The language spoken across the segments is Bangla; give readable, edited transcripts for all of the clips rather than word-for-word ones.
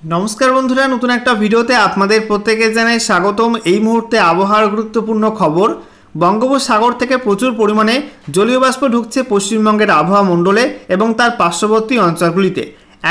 नमस्कार बंधुरा नतून एक भिडियोते आपनादेर प्रत्येके जानाई स्वागतम। এই মুহূর্তে আবহাওয়ার গুরুত্বপূর্ণ খবর। বঙ্গোপসাগর থেকে প্রচুর পরিমাণে জলীয় বাষ্প ঢুকছে পশ্চিমবঙ্গের আবহাওয়া মণ্ডলে এবং তার পার্শ্ববর্তী অঞ্চলগুলিতে।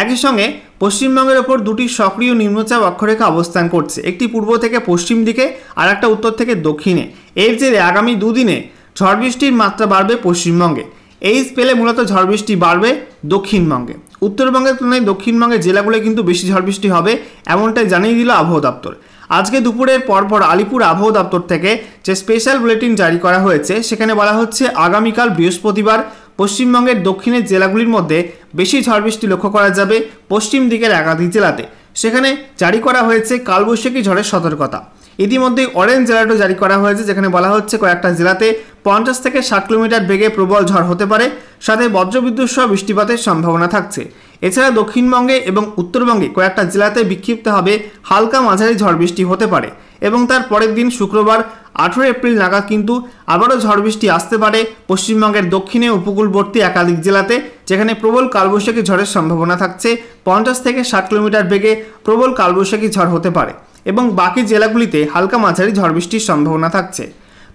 একই সঙ্গে পশ্চিমবঙ্গের ওপর দুটি সক্রিয় নিম্নচাপ অক্ষরেখা অবস্থান করছে, একটি পূর্ব থেকে পশ্চিম দিকে আর একটা উত্তর থেকে দক্ষিণে। এর জেরে আগামী দুদিনে ঝড় বৃষ্টির মাত্রা বাড়বে পশ্চিমবঙ্গে। এই স্পেলে মূলত ঝড় বৃষ্টি বাড়বে দক্ষিণবঙ্গে। উত্তরবঙ্গের তুলনায় দক্ষিণবঙ্গের জেলাগুলো কিন্তু বেশি ঝড় বৃষ্টি হবে এমনটাই জানিয়ে দিল আবহাওয়া দপ্তর। আজকে দুপুরের পরপর আলিপুর আবহাওয়া দপ্তর থেকে যে স্পেশাল বুলেটিন জারি করা হয়েছে সেখানে বলা হচ্ছে আগামীকাল বৃহস্পতিবার পশ্চিমবঙ্গের দক্ষিণের জেলাগুলির মধ্যে বেশি ঝড় বৃষ্টি লক্ষ্য করা যাবে পশ্চিম দিকের একাধিক জেলাতে। সেখানে জারি করা হয়েছে কালবৈশাখী ঝড়ের সতর্কতা। ইতিমধ্যে অরেঞ্জ অ্যালার্টও জারি করা হয়েছে, যেখানে বলা হচ্ছে কয়েকটা জেলাতে 50 থেকে 60 কিলোমিটার বেগে প্রবল ঝড় হতে পারে, সাথে বজ্রবিদ্যুৎ সহ বৃষ্টিপাতের সম্ভাবনা থাকছে। এছাড়া দক্ষিণবঙ্গে এবং উত্তরবঙ্গে কয়েকটা জেলাতে বিক্ষিপ্তভাবে হালকা মাঝারি ঝড় বৃষ্টি হতে পারে এবং তার পরের দিন শুক্রবার 18 এপ্রিল নাগাদ কিন্তু আবারও ঝড় বৃষ্টি আসতে পারে পশ্চিমবঙ্গের দক্ষিণে উপকূলবর্তী একাধিক জেলাতে, যেখানে প্রবল কালবৈশাখী ঝড়ের সম্ভাবনা থাকছে। 50 থেকে 60 কিলোমিটার বেগে প্রবল কালবৈশাখী ঝড় হতে পারে এবং বাকি জেলাগুলিতে হালকা মাঝারি ঝড় বৃষ্টির সম্ভাবনা থাকছে।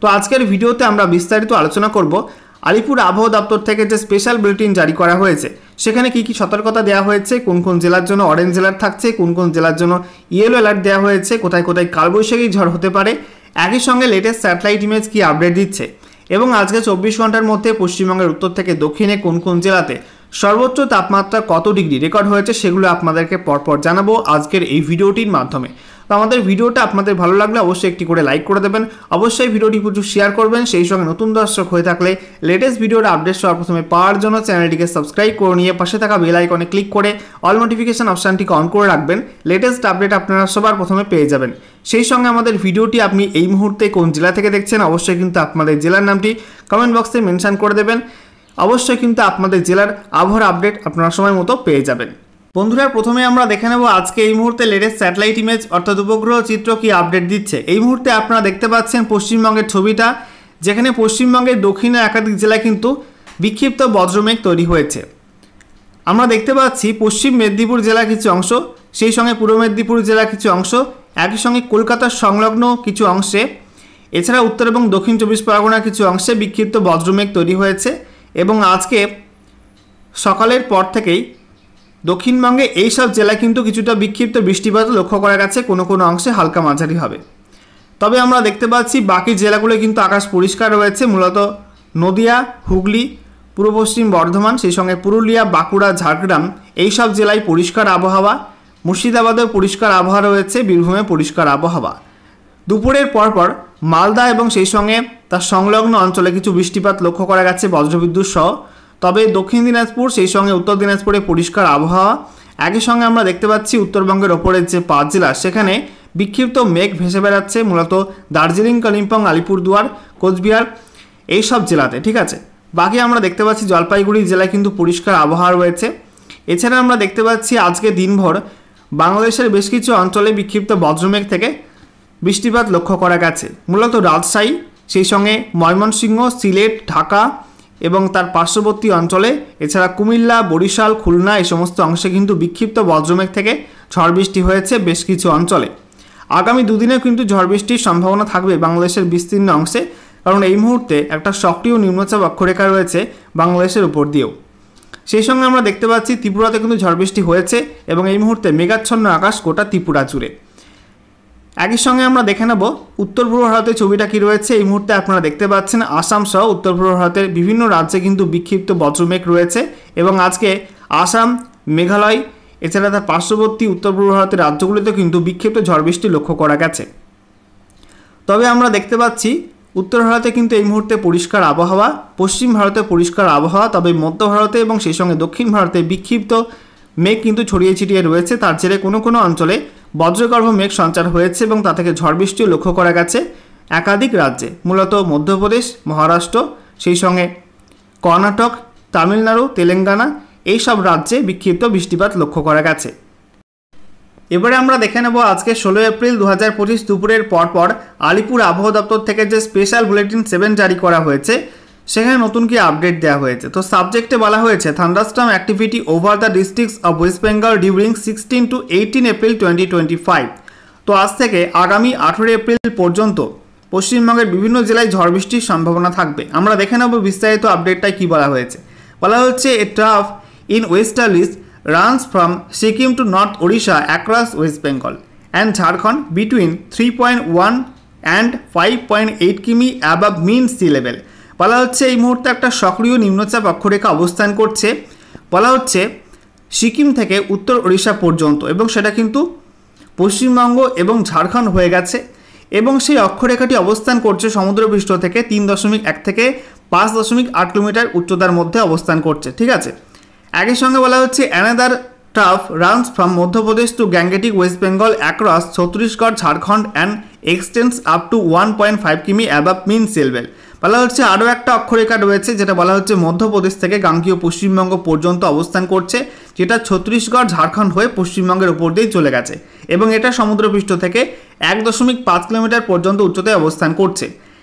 তো আজকের ভিডিওতে আমরা বিস্তারিত আলোচনা করব আলিপুর আবহাওয়া দপ্তর থেকে যে স্পেশাল বুলেটিন জারি করা হয়েছে সেখানে কি কি সতর্কতা দেওয়া হয়েছে, কোন কোন জেলার জন্য অরেঞ্জ অ্যালার্ট থাকছে, কোন কোন জেলার জন্য ইয়েলো অ্যালার্ট দেওয়া হয়েছে, কোথায় কোথায় কালবৈশাখী ঝড় হতে পারে, একই সঙ্গে লেটেস্ট স্যাটেলাইট ইমেজ কি আপডেট দিচ্ছে এবং আজকে 24 ঘন্টার মধ্যে পশ্চিমবঙ্গের উত্তর থেকে দক্ষিণে কোন কোন জেলাতে সর্বোচ্চ তাপমাত্রা কত ডিগ্রি রেকর্ড হয়েছে সেগুলো আপনাদেরকে পরপর জানাবো আজকের এই ভিডিওটির মাধ্যমে। তো আমাদের ভিডিওটা আপনাদের ভালো লাগলে অবশ্যই একটি করে লাইক করে দেবেন, অবশ্যই ভিডিওটি প্রচুর শেয়ার করবেন। সেই সঙ্গে নতুন দর্শক হয়ে থাকলে লেটেস্ট ভিডিওর আপডেট সবার প্রথমে পাওয়ার জন্য চ্যানেলটিকে সাবস্ক্রাইব করে নিয়ে পাশে থাকা বেল আইকনে ক্লিক করে অল নোটিফিকেশন অপশানটিকে অন করে রাখবেন। লেটেস্ট আপডেট আপনারা সবার প্রথমে পেয়ে যাবেন। সেই সঙ্গে আমাদের ভিডিওটি আপনি এই মুহূর্তে কোন জেলা থেকে দেখছেন অবশ্যই কিন্তু আপনাদের জেলার নামটি কমেন্ট বক্সে মেনশন করে দেবেন। অবশ্যই কিন্তু আপনাদের জেলার আবহাওয়ার আপডেট আপনারা সময় মতো পেয়ে যাবেন। বন্ধুরা প্রথমে আমরা দেখে নেব আজকে এই মুহূর্তে লেটেস্ট স্যাটেলাইট ইমেজ অর্থাৎ উপগ্রহ চিত্র কি আপডেট দিচ্ছে। এই মুহূর্তে আপনারা দেখতে পাচ্ছেন পশ্চিমবঙ্গের ছবিটা, যেখানে পশ্চিমবঙ্গের দক্ষিণে একাধিক জেলায় কিন্তু বিক্ষিপ্ত বজ্রমেঘ তৈরি হয়েছে। আমরা দেখতে পাচ্ছি পশ্চিম মেদিনীপুর জেলার কিছু অংশ, সেই সঙ্গে পূর্ব মেদিনীপুর জেলার কিছু অংশ, একই সঙ্গে কলকাতার সংলগ্ন কিছু অংশে, এছাড়া উত্তর এবং দক্ষিণ 24 পরগনার কিছু অংশে বিক্ষিপ্ত বজ্রমেঘ তৈরি হয়েছে এবং আজকে সকালের পর থেকেই দক্ষিণবঙ্গে এই সব জেলায় কিন্তু কিছুটা বিক্ষিপ্ত বৃষ্টিপাত লক্ষ্য করা গেছে, কোনো কোনো অংশে হালকা মাঝারি হবে। তবে আমরা দেখতে পাচ্ছি বাকি জেলাগুলো কিন্তু আকাশ পরিষ্কার রয়েছে, মূলত নদিয়া, হুগলি, পূর্ব পশ্চিম বর্ধমান, সেই সঙ্গে পুরুলিয়া, বাঁকুড়া, ঝাড়গ্রাম এই সব জেলায় পরিষ্কার আবহাওয়া। মুর্শিদাবাদেও পরিষ্কার আবহাওয়া রয়েছে, বীরভূমে পরিষ্কার আবহাওয়া। দুপুরের পরপর মালদা এবং সেই সঙ্গে তার সংলগ্ন অঞ্চলে কিছু বৃষ্টিপাত লক্ষ্য করা গেছে বজ্রবিদ্যুৎ সহ। তবে দক্ষিণ দিনাজপুর সেই সঙ্গে উত্তর দিনাজপুরে পরিষ্কার আবহাওয়া। একই সঙ্গে আমরা দেখতে পাচ্ছি উত্তরবঙ্গের ওপরের যে 5 জেলা সেখানে বিক্ষিপ্ত মেঘ ভেসে বেড়াচ্ছে, মূলত দার্জিলিং, কালিম্পং, আলিপুরদুয়ার, কোচবিহার এই সব জেলাতে। ঠিক আছে, বাকি আমরা দেখতে পাচ্ছি জলপাইগুড়ি জেলায় কিন্তু পরিষ্কার আবহাওয়া রয়েছে। এছাড়া আমরা দেখতে পাচ্ছি আজকে দিনভর বাংলাদেশের বেশ কিছু অঞ্চলে বিক্ষিপ্ত বজ্রমেঘ থেকে বৃষ্টিপাত লক্ষ্য করা গেছে, মূলত রাজশাহী, সেই সঙ্গে ময়মনসিংহ, সিলেট, ঢাকা এবং তার পার্শ্ববর্তী অঞ্চলে, এছাড়া কুমিল্লা, বরিশাল, খুলনা এই সমস্ত অংশে কিন্তু বিক্ষিপ্ত বজ্রমেঘ থেকে ঝড় বৃষ্টি হয়েছে বেশ কিছু অঞ্চলে। আগামী দুদিনেও কিন্তু ঝড় বৃষ্টির সম্ভাবনা থাকবে বাংলাদেশের বিস্তীর্ণ অংশে, কারণ এই মুহূর্তে একটা সক্রিয় নিম্নচাপ অক্ষরেখা রয়েছে বাংলাদেশের উপর দিয়েও। সেই সঙ্গে আমরা দেখতে পাচ্ছি ত্রিপুরাতে কিন্তু ঝড় বৃষ্টি হয়েছে এবং এই মুহূর্তে মেঘাচ্ছন্ন আকাশ গোটা ত্রিপুরা জুড়ে। একই সঙ্গে আমরা দেখে নেব উত্তর পূর্ব ভারতের ছবিটা কী রয়েছে। এই মুহূর্তে আপনারা দেখতে পাচ্ছেন আসাম সহ উত্তর পূর্ব ভারতের বিভিন্ন রাজ্যে কিন্তু বিক্ষিপ্ত বজ্রমেঘ রয়েছে এবং আজকে আসাম, মেঘালয় এছাড়া তার পার্শ্ববর্তী উত্তর পূর্ব ভারতের রাজ্যগুলিতে কিন্তু বিক্ষিপ্ত ঝড় বৃষ্টি লক্ষ্য করা গেছে। তবে আমরা দেখতে পাচ্ছি উত্তর ভারতে কিন্তু এই মুহূর্তে পরিষ্কার আবহাওয়া, পশ্চিম ভারতে পরিষ্কার আবহাওয়া, তবে মধ্য ভারতে এবং সেই সঙ্গে দক্ষিণ ভারতে বিক্ষিপ্ত মেঘ কিন্তু ছড়িয়ে ছিটিয়ে রয়েছে। তার জেরে কোনো কোনো অঞ্চলে বজ্রগর্ভ মেঘ সঞ্চার হয়েছে এবং তা থেকে ঝড় বৃষ্টিও লক্ষ্য করা গেছে একাধিক রাজ্যে, মূলত মধ্যপ্রদেশ, মহারাষ্ট্র, সেই সঙ্গে কর্ণাটক, তামিলনাড়ু, তেলেঙ্গানা এই সব রাজ্যে বিক্ষিপ্ত বৃষ্টিপাত লক্ষ্য করা গেছে। এবারে আমরা দেখে নেব আজকে 16 এপ্রিল 2025 দুপুরের পরপর আলিপুর আবহাওয়া দপ্তর থেকে যে স্পেশাল বুলেটিন 7 জারি করা হয়েছে সেখানে নতুন কি আপডেট দেওয়া হয়েছে। তো সাবজেক্টে বলা হয়েছে thunderstorm activity over the districts of West Bengal during 16 to 18 April 2025। তো আজ থেকে আগামী 18 এপ্রিল পর্যন্ত পশ্চিমবঙ্গের বিভিন্ন জেলায় ঝড় বৃষ্টির সম্ভাবনা থাকবে। আমরা দেখে নেব বিস্তারিত আপডেটটাই কী বলা হয়েছে। বলা হচ্ছে a trough in westerlies runs from Sikkim to north Odisha across West Bengal and Jharkhand between 3.1 and 5.8 km above mean sea level. বলা হচ্ছে এই মুহূর্তে একটা সক্রিয় নিম্নচাপ অক্ষরেখা অবস্থান করছে, বলা হচ্ছে সিকিম থেকে উত্তর ওড়িশা পর্যন্ত, এবং সেটা কিন্তু পশ্চিমবঙ্গ এবং ঝাড়খণ্ড হয়ে গেছে, এবং সেই অক্ষরেখাটি অবস্থান করছে সমুদ্রপৃষ্ঠ থেকে 3.1 থেকে 5.8 কিলোমিটার উচ্চতার মধ্যে অবস্থান করছে। ঠিক আছে, একই সঙ্গে বলা হচ্ছে another trough runs from Madhya Pradesh to Gangetic West Bengal across Chhattisgarh Jharkhand and extends up to 1.5 কিমি অ্যাবাভ মিন সি লেভেল। বলা হচ্ছে আরও একটা অক্ষরেখা রয়েছে যেটা বলা হচ্ছে মধ্যপ্রদেশ থেকে গাঙ্গীয় পশ্চিমবঙ্গ পর্যন্ত অবস্থান করছে, যেটা ছত্তিশগড় ঝাড়খণ্ড হয়ে পশ্চিমবঙ্গের উপর দিয়েই চলে গেছে, এবং এটা সমুদ্রপৃষ্ঠ থেকে 1.5 কিলোমিটার পর্যন্ত উচ্চতায় অবস্থান করছে।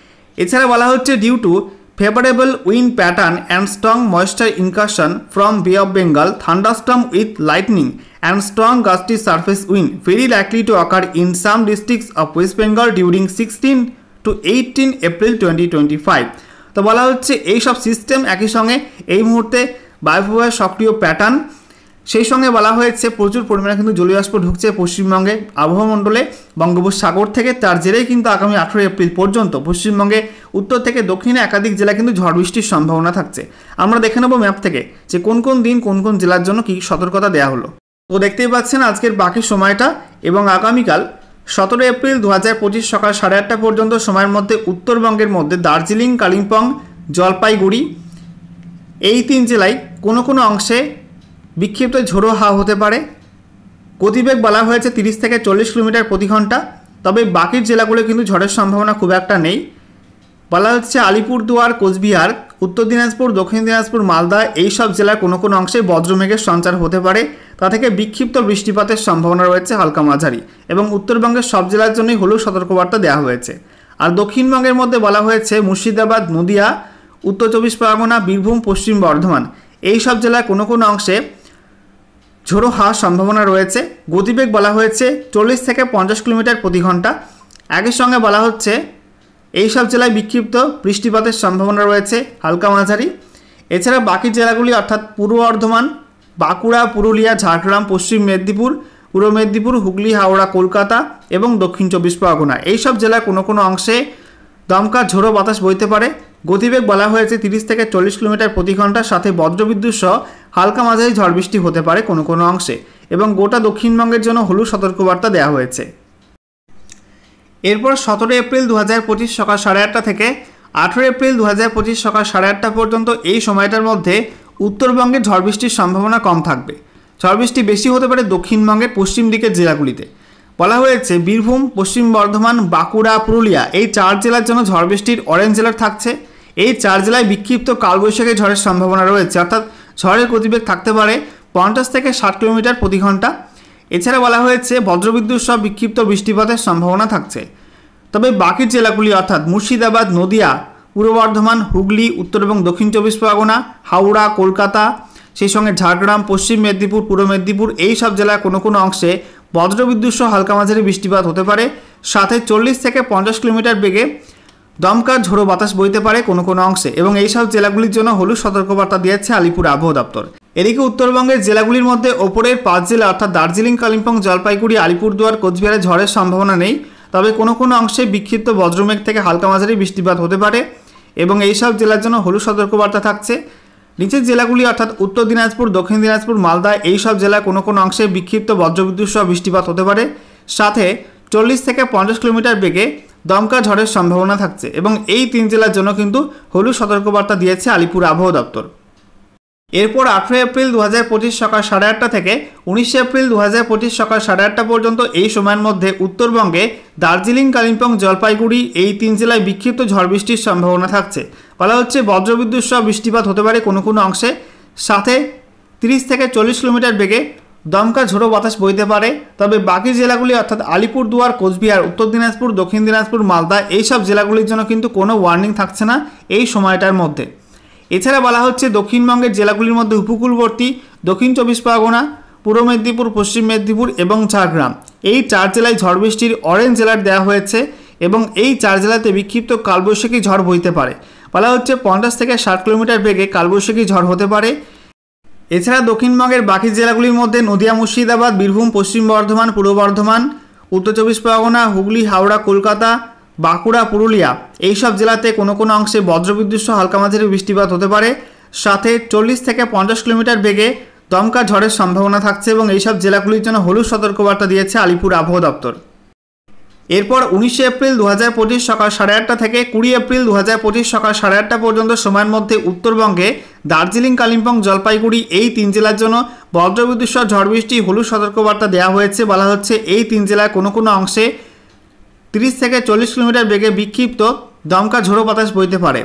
এছাড়া বলা হচ্ছে due to favourable wind pattern and strong moisture incursion from Bay of Bengal thunderstorm with lightning and strong gusty surface wind very likely to occur in some districts of West Bengal during 16 to 18 April 2025। তো বলা হচ্ছে এই সব সিস্টেম একই সঙ্গে এই মুহূর্তে বায়ুপ্রবাহের সক্রিয় প্যাটার্ন, সেই সঙ্গে বলা হয়েছে প্রচুর পরিমাণে কিন্তু জলীয় বাষ্প ঢুকছে পশ্চিমবঙ্গে আবহাওয়া মণ্ডলে বঙ্গোপসাগর থেকে, তার জেরেই কিন্তু আগামী 18 এপ্রিল পর্যন্ত পশ্চিমবঙ্গে উত্তর থেকে দক্ষিণে একাধিক জেলায় কিন্তু ঝড় বৃষ্টির সম্ভাবনা থাকছে। আমরা দেখে নেব ম্যাপ থেকে যে কোন কোন দিন কোন কোন জেলার জন্য কী সতর্কতা দেওয়া হলো। তো দেখতেই পাচ্ছেন আজকের বাকি সময়টা, এবং আগামীকাল 17 এপ্রিল 2025 সকাল 8:30 পর্যন্ত সময়ের মধ্যে উত্তরবঙ্গের মধ্যে দার্জিলিং, কালিম্পং, জলপাইগুড়ি এই 3 জেলায় কোনো কোনো অংশে বিক্ষিপ্ত ঝোড়ো হাওয়া হতে পারে। গতিবেগ বলা হয়েছে 30 থেকে 40 কিলোমিটার প্রতি ঘন্টা, তবে বাকি জেলাগুলো কিন্তু ঝড়ের সম্ভাবনা খুব একটা নেই। বলা হচ্ছে আলিপুরদুয়ার, কোচবিহার, উত্তর দিনাজপুর, দক্ষিণ দিনাজপুর, মালদা এই সব জেলার কোনো কোনো অংশে বজ্রমেঘের সঞ্চার হতে পারে, তা থেকে বিক্ষিপ্ত বৃষ্টিপাতের সম্ভাবনা রয়েছে হালকা মাঝারি, এবং উত্তরবঙ্গের সব জেলার জন্যই হলুদ সতর্কবার্তা দেওয়া হয়েছে। আর দক্ষিণবঙ্গের মধ্যে বলা হয়েছে মুর্শিদাবাদ, নদিয়া, উত্তর 24 পরগনা, বীরভূম, পশ্চিম বর্ধমান এই সব জেলার কোনো কোনো অংশে ঝোড়ো হাওয়ার সম্ভাবনা রয়েছে। গতিবেগ বলা হয়েছে 40 থেকে 50 কিলোমিটার প্রতি ঘন্টা। একই সঙ্গে বলা হচ্ছে এই সব জেলায় বিক্ষিপ্ত বৃষ্টিপাতের সম্ভাবনা রয়েছে হালকা মাঝারি। এছাড়া বাকি জেলাগুলি অর্থাৎ পূর্ব বর্ধমান, বাঁকুড়া, পুরুলিয়া, ঝাড়গ্রাম, পশ্চিম মেদিনীপুর, পূর্ব মেদিনীপুর, হুগলি, হাওড়া, কলকাতা এবং দক্ষিণ 24 পরগনা এই সব জেলার কোনো কোনো অংশে দমকা ঝোড়ো বাতাস বইতে পারে। গতিবেগ বলা হয়েছে 30 থেকে 40 কিলোমিটার প্রতি ঘন্টার সাথে বজ্রবিদ্যুৎ সহ হালকা মাঝারি ঝড় বৃষ্টি হতে পারে কোনো কোনো অংশে, এবং গোটা দক্ষিণবঙ্গের জন্য হলুদ সতর্কবার্তা দেওয়া হয়েছে। এরপর 17 এপ্রিল 2025 সকাল 8:30 থেকে 18 এপ্রিল 2025 সকাল 8:30 পর্যন্ত এই সময়টার মধ্যে উত্তরবঙ্গের ঝড় বৃষ্টির সম্ভাবনা কম থাকবে। ঝড় বৃষ্টি বেশি হতে পারে দক্ষিণবঙ্গের পশ্চিম দিকের জেলাগুলিতে। বলা হয়েছে বীরভূম, পশ্চিম বর্ধমান, বাঁকুড়া, পুরুলিয়া এই 4 জেলার জন্য ঝড় বৃষ্টির অরেঞ্জ অ্যালার্ট থাকছে। এই 4 জেলায় বিক্ষিপ্ত কালবৈশাখী ঝড়ের সম্ভাবনা রয়েছে, অর্থাৎ ঝড়ের গতিবেগ থাকতে পারে 50 থেকে 60 কিলোমিটার প্রতি ঘন্টা। এছাড়া বলা হয়েছে বজ্রবিদ্যুৎ সহ বিক্ষিপ্ত বৃষ্টিপাতের সম্ভাবনা থাকছে। তবে বাকি জেলাগুলি অর্থাৎ মুর্শিদাবাদ, নদিয়া, পূর্ব বর্ধমান, হুগলি, উত্তর এবং দক্ষিণ 24 পরগনা, হাওড়া, কলকাতা, সেই সঙ্গে ঝাড়গ্রাম, পশ্চিম মেদিনীপুর, পূর্ব মেদিনীপুর এই সব জেলার কোনো কোনো অংশে বজ্রবিদ্যুৎ সহ হালকা মাঝারি বৃষ্টিপাত হতে পারে, সাথে 40 থেকে 50 কিলোমিটার বেগে দমকা ঝোড়ো বাতাস বইতে পারে কোনো কোনো অংশে, এবং এই সব জেলাগুলির জন্য হলুদ সতর্কবার্তা দিয়েছে আলিপুর আবহাওয়া দপ্তর। এদিকে উত্তরবঙ্গের জেলাগুলির মধ্যে ওপরের 5 জেলা অর্থাৎ দার্জিলিং, কালিম্পং, জলপাইগুড়ি, আলিপুরদুয়ার, কোচবিহারে ঝড়ের সম্ভাবনা নেই, তবে কোনো কোনো অংশে বিক্ষিপ্ত বজ্রমেঘ থেকে হালকা মাঝারি বৃষ্টিপাত হতে পারে, এবং এই সব জেলার জন্য হলুদ সতর্কবার্তা থাকছে। নিচের জেলাগুলি অর্থাৎ উত্তর দিনাজপুর, দক্ষিণ দিনাজপুর, মালদা এই সব জেলার কোনো কোনো অংশে বিক্ষিপ্ত বজ্রবিদ্যুৎ সহ বৃষ্টিপাত হতে পারে, সাথে 40 থেকে 50 কিলোমিটার বেগে দমকা ঝড়ের সম্ভাবনা থাকছে, এবং এই 3 জেলার জন্য কিন্তু হলুদ সতর্কবার্তা দিয়েছে আলিপুর আবহাওয়া দপ্তর। এরপর 18 এপ্রিল 2025 সকাল 8:30 থেকে 19 এপ্রিল 2025 সকাল 8:30 পর্যন্ত এই সময়ের মধ্যে উত্তরবঙ্গে দার্জিলিং, কালিম্পং, জলপাইগুড়ি এই 3 জেলায় বিক্ষিপ্ত ঝড় বৃষ্টির সম্ভাবনা থাকছে। বলা হচ্ছে বজ্রবিদ্যুৎ সহ বৃষ্টিপাত হতে পারে কোনো কোনো অংশে, সাথে 30 থেকে 40 কিলোমিটার বেগে দমকা ঝোড়ো বাতাস বইতে পারে। তবে বাকি জেলাগুলি অর্থাৎ আলিপুরদুয়ার, কোচবিহার, উত্তর দিনাজপুর, দক্ষিণ দিনাজপুর, মালদা এইসব জেলাগুলির জন্য কিন্তু কোনো ওয়ার্নিং থাকছে না এই সময়টার মধ্যে। এছাড়া বলা হচ্ছে দক্ষিণবঙ্গের জেলাগুলির মধ্যে উপকূলবর্তী দক্ষিণ চব্বিশ পরগনা, পূর্ব মেদিনীপুর, পশ্চিম মেদিনীপুর এবং ঝাড়গ্রাম এই 4 জেলায় ঝড় বৃষ্টির অরেঞ্জ অ্যালার্ট দেওয়া হয়েছে এবং এই 4 জেলাতে বিক্ষিপ্ত কালবৈশাখী ঝড় বইতে পারে। বলা হচ্ছে 50 থেকে 60 কিলোমিটার বেগে কালবৈশাখী ঝড় হতে পারে। এছাড়া দক্ষিণবঙ্গের বাকি জেলাগুলির মধ্যে নদিয়া, মুর্শিদাবাদ, বীরভূম, পশ্চিম বর্ধমান, পূর্ব বর্ধমান, উত্তর চব্বিশ পরগনা, হুগলি, হাওড়া, কলকাতা, বাঁকুড়া, পুরুলিয়া এইসব জেলাতে কোনো কোনো অংশে বজ্রবিদ্যুৎ সহ হালকা মাঝারি বৃষ্টিপাত হতে পারে। সাথে 40 থেকে 50 কিলোমিটার বেগে দমকা ঝড়ের সম্ভাবনা থাকছে এবং এইসব জেলাগুলির জন্য হলুদ সতর্কবার্তা দিয়েছে আলিপুর আবহাওয়া দপ্তর। এরপর 19 এপ্রিল 2025 সকাল 8:30 থেকে 20 এপ্রিল 2025 সকাল 8:30 পর্যন্ত সময়ের মধ্যে উত্তরবঙ্গে দার্জিলিং, কালিম্পং, জলপাইগুড়ি এই 3 জেলার জন্য বজ্রবিদ্যুৎ সহ ঝড় বৃষ্টি হলুদ সতর্কবার্তা দেওয়া হয়েছে। বলা হচ্ছে এই 3 জেলায় কোনো কোনো অংশে 30 থেকে 40 কিলোমিটার বেগে বিক্ষিপ্ত দমকা ঝোড়ো বাতাস বইতে পারে।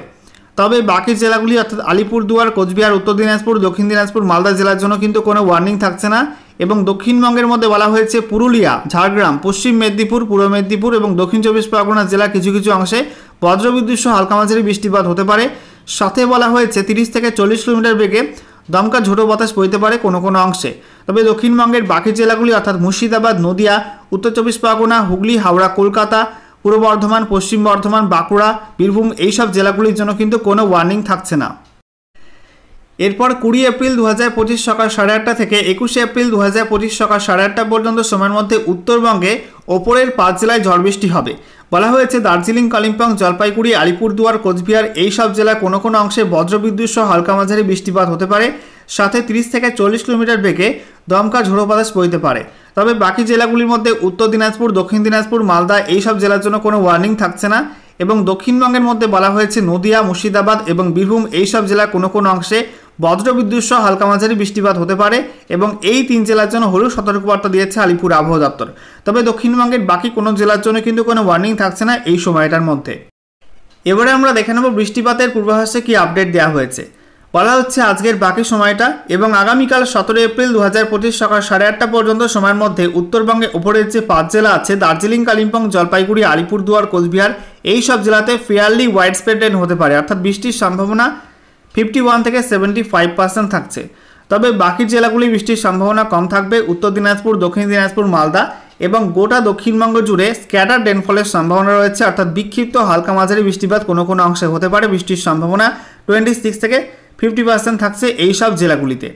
তবে বাকি জেলাগুলি অর্থাৎ আলিপুরদুয়ার, কোচবিহার, উত্তর দিনাজপুর, দক্ষিণ দিনাজপুর, মালদা জেলার জন্য কিন্তু কোনো ওয়ার্নিং থাকছে না। এবং দক্ষিণবঙ্গের মধ্যে বলা হয়েছে পুরুলিয়া, ঝাড়গ্রাম, পশ্চিম মেদিনীপুর, পূর্ব মেদিনীপুর এবং দক্ষিণ চব্বিশ পরগনা জেলার কিছু কিছু অংশে বজ্রবিদ্যুৎ সহ হালকা মাঝারি বৃষ্টিপাত হতে পারে। সাথে বলা হয়েছে 30 থেকে 40 কিলোমিটার বেগে দমকা ঝোড়ো বাতাস বইতে পারে কোনো কোনো অংশে। তবে দক্ষিণবঙ্গের বাকি জেলাগুলি অর্থাৎ মুর্শিদাবাদ, নদিয়া, উত্তর চব্বিশ পরগনা, হুগলি, হাওড়া, কলকাতা, পূর্ব বর্ধমান, পশ্চিম বর্ধমান, বাঁকুড়া, বীরভূম এইসব জেলাগুলির জন্য কিন্তু কোনো ওয়ার্নিং থাকছে না। এরপর 20 এপ্রিল 2025 সকাল 8:30 থেকে 21 এপ্রিল 2025 সকাল 8:30 পর্যন্ত সময়ের মধ্যে উত্তরবঙ্গে ওপরের 5 জেলায় ঝড় বৃষ্টি হবে। বলা হয়েছে দার্জিলিং, কালিম্পং, জলপাইগুড়ি, আলিপুরদুয়ার, কোচবিহার এই সব জেলার কোনো কোনো অংশে বজ্রবিদ্যুৎ সহ হালকা মাঝারি বৃষ্টিপাত হতে পারে। সাথে 30 থেকে 40 কিলোমিটার বেগে দমকা ঝোড়ো বাতাস বইতে পারে। তবে বাকি জেলাগুলির মধ্যে উত্তর দিনাজপুর, দক্ষিণ দিনাজপুর, মালদা এই সব জেলার জন্য কোনো ওয়ার্নিং থাকছে না। এবং দক্ষিণবঙ্গের মধ্যে বলা হয়েছে নদিয়া, মুর্শিদাবাদ এবং বীরভূম এই সব জেলার কোনো কোনো অংশে বজ্রবিদ্যুৎ সহ হালকা মাঝারি বৃষ্টিপাত হতে পারে এবং এই 3 জেলার জন্য হলুদ সতর্কবার্তা দিয়েছে আলিপুর আবহাওয়া দপ্তর। তবে দক্ষিণবঙ্গের বাকি কোনো জেলার জন্য কিন্তু কোনো ওয়ার্নিং থাকছে না এই সময়টার মধ্যে। এবারে আমরা দেখে নেব বৃষ্টিপাতের পূর্বাভাসে কি আপডেট দেওয়া হয়েছে। বলা হচ্ছে আজকের বাকি সময়টা এবং আগামীকাল 17 এপ্রিল 2025 সকাল 8:30 পর্যন্ত সময়ের মধ্যে উত্তরবঙ্গে ওপরের যে 5 জেলা আছে দার্জিলিং, কালিম্পং, জলপাইগুড়ি, আলিপুরদুয়ার, কোচবিহার এই সব জেলাতে ফেয়ারলি ওয়াইড স্প্রেড রেন হতে পারে, অর্থাৎ বৃষ্টির সম্ভাবনা 51 থেকে 75% থাকছে। তবে বাকি জেলাগুলি বৃষ্টির সম্ভাবনা কম থাকবে। উত্তর দিনাজপুর, দক্ষিণ দিনাজপুর, মালদা এবং গোটা দক্ষিণবঙ্গ জুড়ে স্ক্যাটার রেনফলের সম্ভাবনা রয়েছে, অর্থাৎ বিক্ষিপ্ত হালকা মাঝারি বৃষ্টিপাত কোনো কোনো অংশে হতে পারে। বৃষ্টির সম্ভাবনা 26 থেকে 50% থাকছে এই সব জেলাগুলিতে।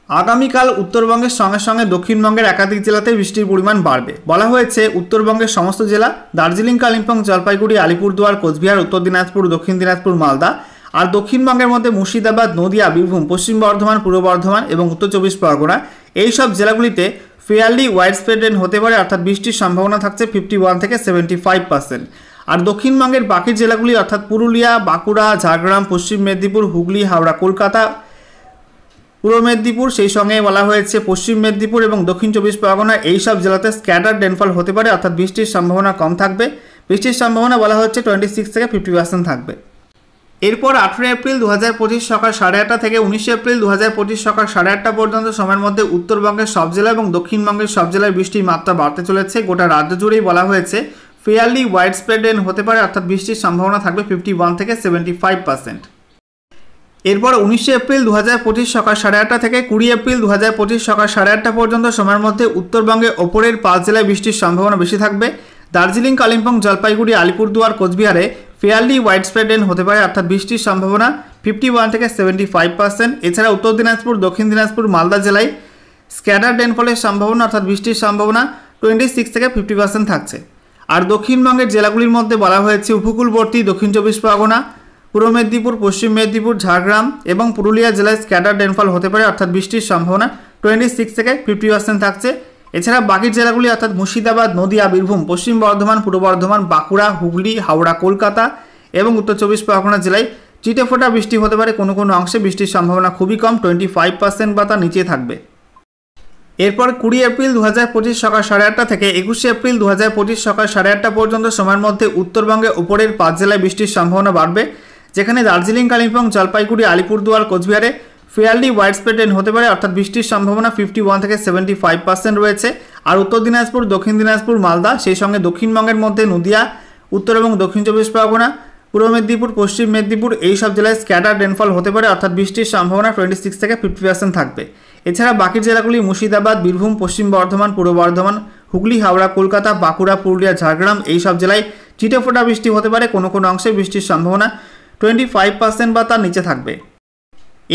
আগামীকাল উত্তরবঙ্গের সঙ্গে সঙ্গে দক্ষিণবঙ্গের একাধিক জেলাতে বৃষ্টির পরিমাণ বাড়বে। বলা হয়েছে উত্তরবঙ্গের সমস্ত জেলা দার্জিলিং, কালিম্পং, জলপাইগুড়ি, আলিপুরদুয়ার, কোচবিহার, উত্তর দিনাজপুর, দক্ষিণ দিনাজপুর, মালদা আর দক্ষিণবঙ্গের মধ্যে মুর্শিদাবাদ, নদিয়া, বীরভূম, পশ্চিম বর্ধমান, পূর্ব বর্ধমান এবং উত্তর চব্বিশ পরগনা এই সব জেলাগুলিতে ফেয়ারলি ওয়াইড স্প্রেড রেন হতে পারে, অর্থাৎ বৃষ্টির সম্ভাবনা থাকছে 51 থেকে 75%। আর দক্ষিণবঙ্গের বাকি জেলাগুলি অর্থাৎ পুরুলিয়া, বাঁকুড়া, ঝাড়গ্রাম, পশ্চিম মেদিনীপুর, হুগলি, হাওড়া, কলকাতা, পূর্ব মেদিনীপুর সেই সঙ্গে বলা হয়েছে পশ্চিম মেদিনীপুর এবং দক্ষিণ চব্বিশ পরগনা এই সব জেলাতে স্ক্যাটার রেনফল হতে পারে, অর্থাৎ বৃষ্টির সম্ভাবনা কম থাকবে। বৃষ্টির সম্ভাবনা বলা হচ্ছে 26 থেকে 50% থাকবে। এরপর 18 এপ্রিল 2025 সকাল 8:30 থেকে 19 এপ্রিল 2025 সকাল 8:30 পর্যন্ত সময়ের মধ্যে উত্তরবঙ্গের সব জেলা এবং দক্ষিণবঙ্গের সব জেলায় বৃষ্টির মাত্রা বাড়তে চলেছে। গোটা রাজ্য জুড়েই বলা হয়েছে ফেয়ারলি ওয়াইড স্প্রেড রেন হতে পারে, অর্থাৎ বৃষ্টির সম্ভাবনা থাকবে 51 থেকে 75%। এরপর 19 এপ্রিল 2025 সকাল 8:30 থেকে 20 এপ্রিল 2025 সকাল 8:30 পর্যন্ত সময়ের মধ্যে উত্তরবঙ্গে ওপরের 5 জেলায় বৃষ্টির সম্ভাবনা বেশি থাকবে। দার্জিলিং, কালিম্পং, জলপাইগুড়ি, আলিপুরদুয়ার, কোচবিহারে ফেয়ারলি ওয়াইড স্প্রেড রেন হতে পারে, অর্থাৎ বৃষ্টির সম্ভাবনা 51 থেকে 75%। এছাড়া উত্তর দিনাজপুর, দক্ষিণ দিনাজপুর, মালদা জেলায় স্ক্যাটার রেনফলের সম্ভাবনা অর্থাৎ বৃষ্টির সম্ভাবনা 26 থেকে 50% থাকছে। আর দক্ষিণবঙ্গের জেলাগুলির মধ্যে বলা হয়েছে উপকূলবর্তী দক্ষিণ চব্বিশ পরগনা, পূর্ব মেদিনীপুর, পশ্চিম মেদিনীপুর, ঝাড়গ্রাম এবং পুরুলিয়া জেলায় স্ক্যাটার রেনফল হতে পারে, অর্থাৎ বৃষ্টির সম্ভাবনা 26 থেকে 50% থাকছে। এছাড়া বাকি জেলাগুলি অর্থাৎ মুর্শিদাবাদ, নদিয়া, বীরভূম, পশ্চিম বর্ধমান, পূর্ব বর্ধমান, বাঁকুড়া, হুগলি, হাওড়া, কলকাতা এবং উত্তর চব্বিশ পরগনা জেলায় চিটেফোঁটা বৃষ্টি হতে পারে, কোনো কোনো অংশে বৃষ্টির সম্ভাবনা খুবই কম 25% বা তার নিচে থাকবে। এরপর 20 এপ্রিল 2025 সকাল 8:30 থেকে 21 এপ্রিল 2025 সকাল 8:30 পর্যন্ত সময়ের মধ্যে উত্তরবঙ্গে উপরের 5 জেলায় বৃষ্টির সম্ভাবনা বাড়বে, যেখানে দার্জিলিং, কালিম্পং, জলপাইগুড়ি, আলিপুরদুয়ার, কোচবিহারে ফেয়ারলি ওয়াইড স্প্রেড রেন হতে পারে, অর্থাৎ বৃষ্টির সম্ভাবনা 51 থেকে 75% রয়েছে। আর উত্তর দিনাজপুর, দক্ষিণ দিনাজপুর, মালদা, সেই সঙ্গে দক্ষিণবঙ্গের মধ্যে নদিয়া, উত্তর এবং দক্ষিণ চব্বিশ পরগনা, পূর্ব মেদিনীপুর, পশ্চিম মেদিনীপুর এই সব জেলায় স্ক্যাটার রেনফল হতে পারে, অর্থাৎ বৃষ্টির সম্ভাবনা 26 থেকে 50% থাকবে। এছাড়া বাকি জেলাগুলি মুর্শিদাবাদ, বীরভূম, পশ্চিম বর্ধমান, পূর্ব বর্ধমান, হুগলি, হাওড়া, কলকাতা, বাঁকুড়া, পুরুলিয়া, ঝাড়গ্রাম এই সব জেলায় ছিটেফোঁটা বৃষ্টি হতে পারে, কোনো কোনো অংশে বৃষ্টির সম্ভাবনা 25% বা তার নিচে থাকবে।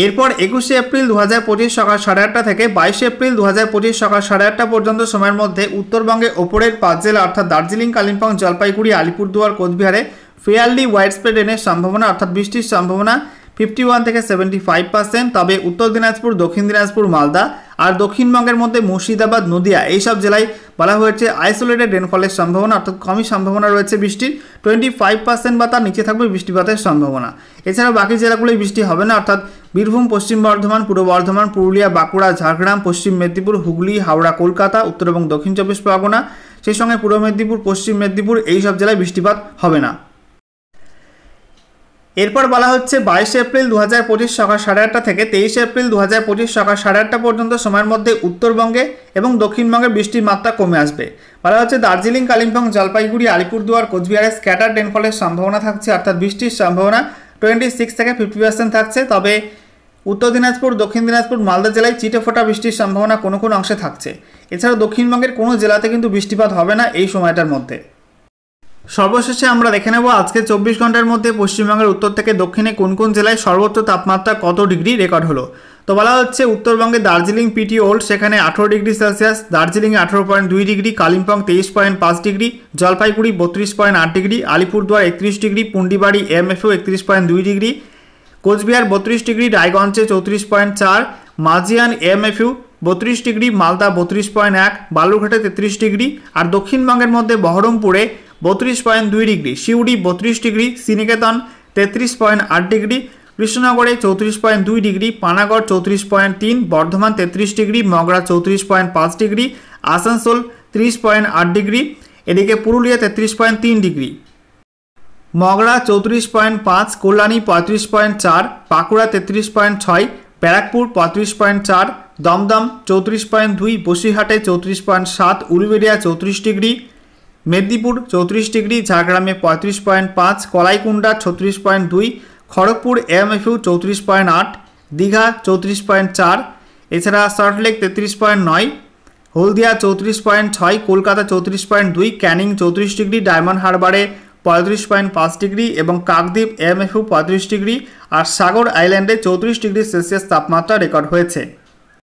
এরপর 21শে এপ্রিল 2025 সকাল 8:30 থেকে 22শে এপ্রিল 2025 সকাল 8:30 পর্যন্ত সময়ের মধ্যে উত্তরবঙ্গে ওপরের 5 জেলা অর্থাৎ দার্জিলিং, কালিম্পং, জলপাইগুড়ি, আলিপুরদুয়ার, কোচবিহারে ফেয়ারলি ওয়াইড স্প্রেড রেনের সম্ভাবনা অর্থাৎ বৃষ্টির সম্ভাবনা 51 থেকে 75%। তবে উত্তর দিনাজপুর, দক্ষিণ দিনাজপুর, মালদা আর দক্ষিণবঙ্গের মধ্যে মুর্শিদাবাদ, নদিয়া এই সব জেলায় বলা হয়েছে আইসোলেটেড রেনফলের সম্ভাবনা অর্থাৎ কমই সম্ভাবনা রয়েছে বৃষ্টির, 25% বা তার নিচে থাকবে বৃষ্টিপাতের সম্ভাবনা। এছাড়া বাকি জেলাগুলোয় বৃষ্টি হবে না, অর্থাৎ বীরভূম, পশ্চিম বর্ধমান, পূর্ব বর্ধমান, পুরুলিয়া, বাঁকুড়া, ঝাড়গ্রাম, পশ্চিম মেদিনীপুর, হুগলি, হাওড়া, কলকাতা, উত্তর এবং দক্ষিণ চব্বিশ পরগনা, সেই সঙ্গে পূর্ব মেদিনীপুর, পশ্চিম মেদিনীপুর এই সব জেলায় বৃষ্টিপাত হবে না। এরপর বলা হচ্ছে 22শে এপ্রিল 2025 সকাল 8:30 থেকে 23শে এপ্রিল 2025 সকাল 8:30 পর্যন্ত সময়ের মধ্যে উত্তরবঙ্গে এবং দক্ষিণবঙ্গে বৃষ্টির মাত্রা কমে আসবে। বলা হচ্ছে দার্জিলিং, কালিম্পং, জলপাইগুড়ি, আলিপুরদুয়ার, কোচবিহারে স্ক্যাটার রেনফলের সম্ভাবনা থাকছে, অর্থাৎ বৃষ্টির সম্ভাবনা 26 থেকে 50% থাকছে। তবে উত্তর দিনাজপুর, দক্ষিণ দিনাজপুর, মালদা জেলায় ছিটেফোঁটা বৃষ্টির সম্ভাবনা কোনো কোনো অংশে থাকছে। এছাড়া দক্ষিণবঙ্গের কোনো জেলাতে কিন্তু বৃষ্টিপাত হবে না এই সময়টার মধ্যে। সর্বশেষে আমরা দেখে নেব আজকে 24 ঘন্টার মধ্যে পশ্চিমবঙ্গের উত্তর থেকে দক্ষিণে কোন কোন জেলায় সর্বোচ্চ তাপমাত্রা কত ডিগ্রি রেকর্ড হলো। তো বলা হচ্ছে উত্তরবঙ্গে দার্জিলিং পিটি ওল্ড সেখানে 18 ডিগ্রি সেলসিয়াস, দার্জিলিংয়ে 18.2 degree, Kalimpong 23.5 degree, Jalpaiguri 32.8 degree, Alipurduar 31 degree, Pundibari MFO 31.2 degree, Coochbehar 32 degree, রায়গঞ্জে 34.4, মাঝিয়ান এমএফইউ 32 ডিগ্রি, মালদা 32.1, বালুরঘাটে 33 ডিগ্রি। আর দক্ষিণবঙ্গের মধ্যে বহরমপুরে 32.2 degree, Suri 32 degree, Sriniketan 33.8 degree, কৃষ্ণনগরে 34.2 degree, Panagarh 34.3, Bardhaman 33 degree, Magra 34.5 degree, Asansol 30.8 degree, এদিকে Purulia 33.3 degree, Magra 34.5, Kalyani 35.4, Bankura 33.6, Barrackpore 35.4, Dumdum 34.2, বসিরহাটে 34.7, Uluberia 34 degree, Medinipur 34 degree, ঝাড়গ্রামে 35.5, কলাইকুণ্ডা 36.2, খড়গপুর এমএফইউ 34.8, দীঘা 34.4, এছাড়া Salt Lake 33.9, Haldia 34.6, Kolkata 34.2, Canning 34 degree, Diamond হারবারে 35.5 ডিগ্রি এবং কাকদ্বীপ এমএফইউ 35 ডিগ্রি আর সাগর আইল্যান্ডে 34 ডিগ্রি সেলসিয়াস তাপমাত্রা রেকর্ড হয়েছে।